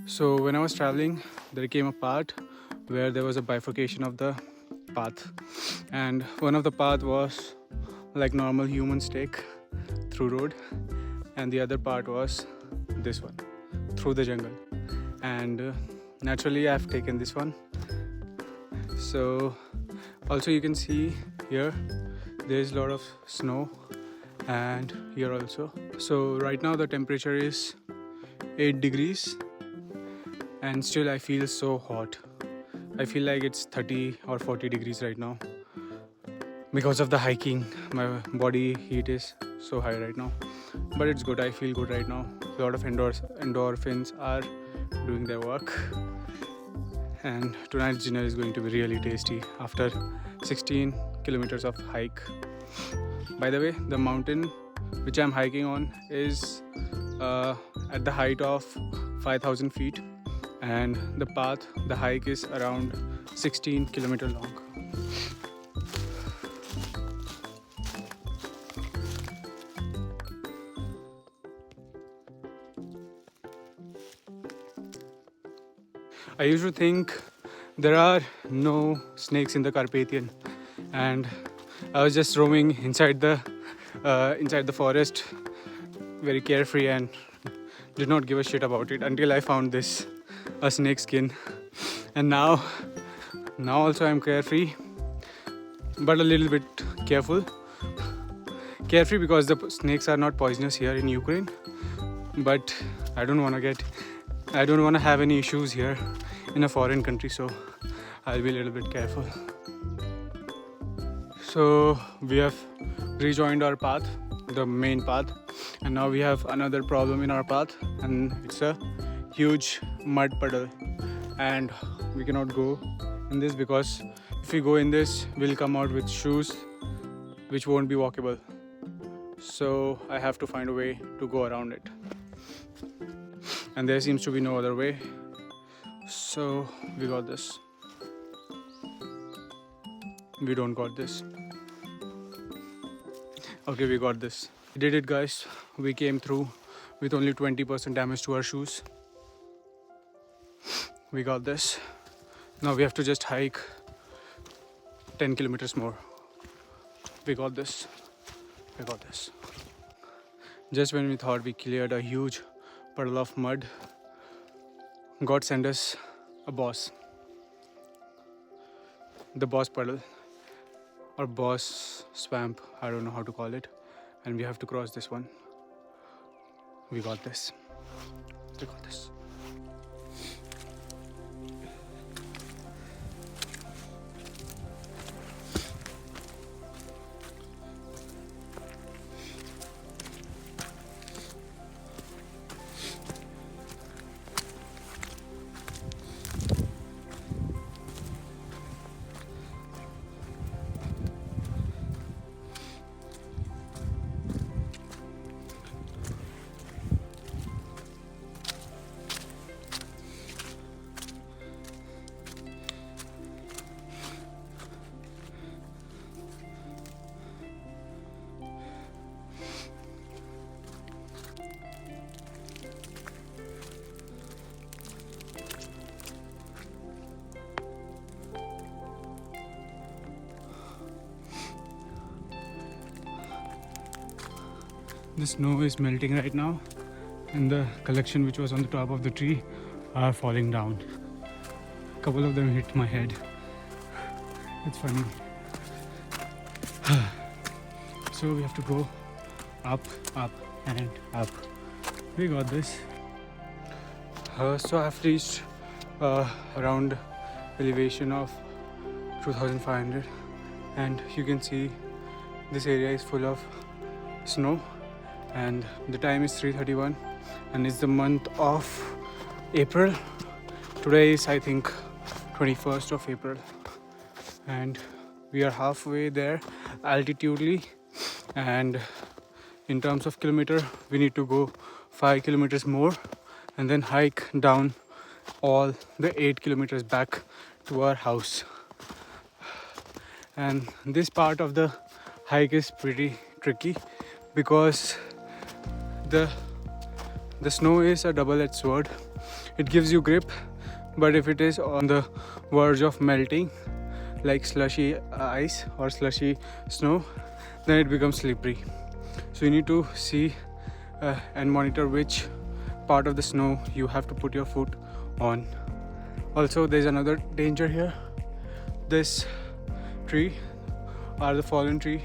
So when I was traveling, there came a part where there was a bifurcation of the path, and one of the path was like normal humans take through road, and the other part was this one through the jungle. And naturally, I've taken this one. So also you can see here there is a lot of snow, and here also. So right now the temperature is 8 degrees, and still I feel so hot. I feel like it's 30 or 40 degrees right now. Because of the hiking, my body heat is so high right now. But it's good, I feel good right now. A lot of endorphins are doing their work. And tonight's dinner is going to be really tasty after 16 kilometers of hike. By the way, the mountain which I'm hiking on is at the height of 5,000 feet, and the hike is around 16 kilometers long. I used to think there are no snakes in the Carpathian, and I was just roaming inside the forest, very carefree, and did not give a shit about it until I found this, a snake skin. And now also I'm carefree, but a little bit careful. Carefree because the snakes are not poisonous here in Ukraine, but I don't want to have any issues here in a foreign country, so I'll be a little bit careful. So we have rejoined our path, the main path, and now we have another problem in our path, and it's a huge mud puddle, and we cannot go in this because if we go in this, we'll come out with shoes which won't be walkable. So I have to find a way to go around it, and there seems to be no other way. So we got this. We don't got this. Okay, we got this. We did it, guys. We came through with only 20% damage to our shoes. We got this. Now we have to just hike 10 kilometers more. We got this. We got this. Just when we thought we cleared a huge puddle of mud, God sent us a boss. The boss puddle or boss swamp, I don't know how to call it, and we have to cross this one. We got this. We got this. The snow is melting right now, and the collection which was on the top of the tree are falling down. A couple of them hit my head. It's funny. So we have to go up, up, and up. We got this. So I've reached around elevation of 2,500, and you can see this area is full of snow, and the time is 3:31, and it's the month of April. Today is, I think, 21st of April, and we are halfway there altitudely, and in terms of kilometer we need to go 5 kilometers more and then hike down all the 8 kilometers back to our house. And this part of the hike is pretty tricky because the snow is a double-edged sword. it gives you grip, but if it is on the verge of melting, like slushy ice or slushy snow, then it becomes slippery. So you need to see and monitor which part of the snow you have to put your foot on. Also, there's another danger here. This tree are the fallen tree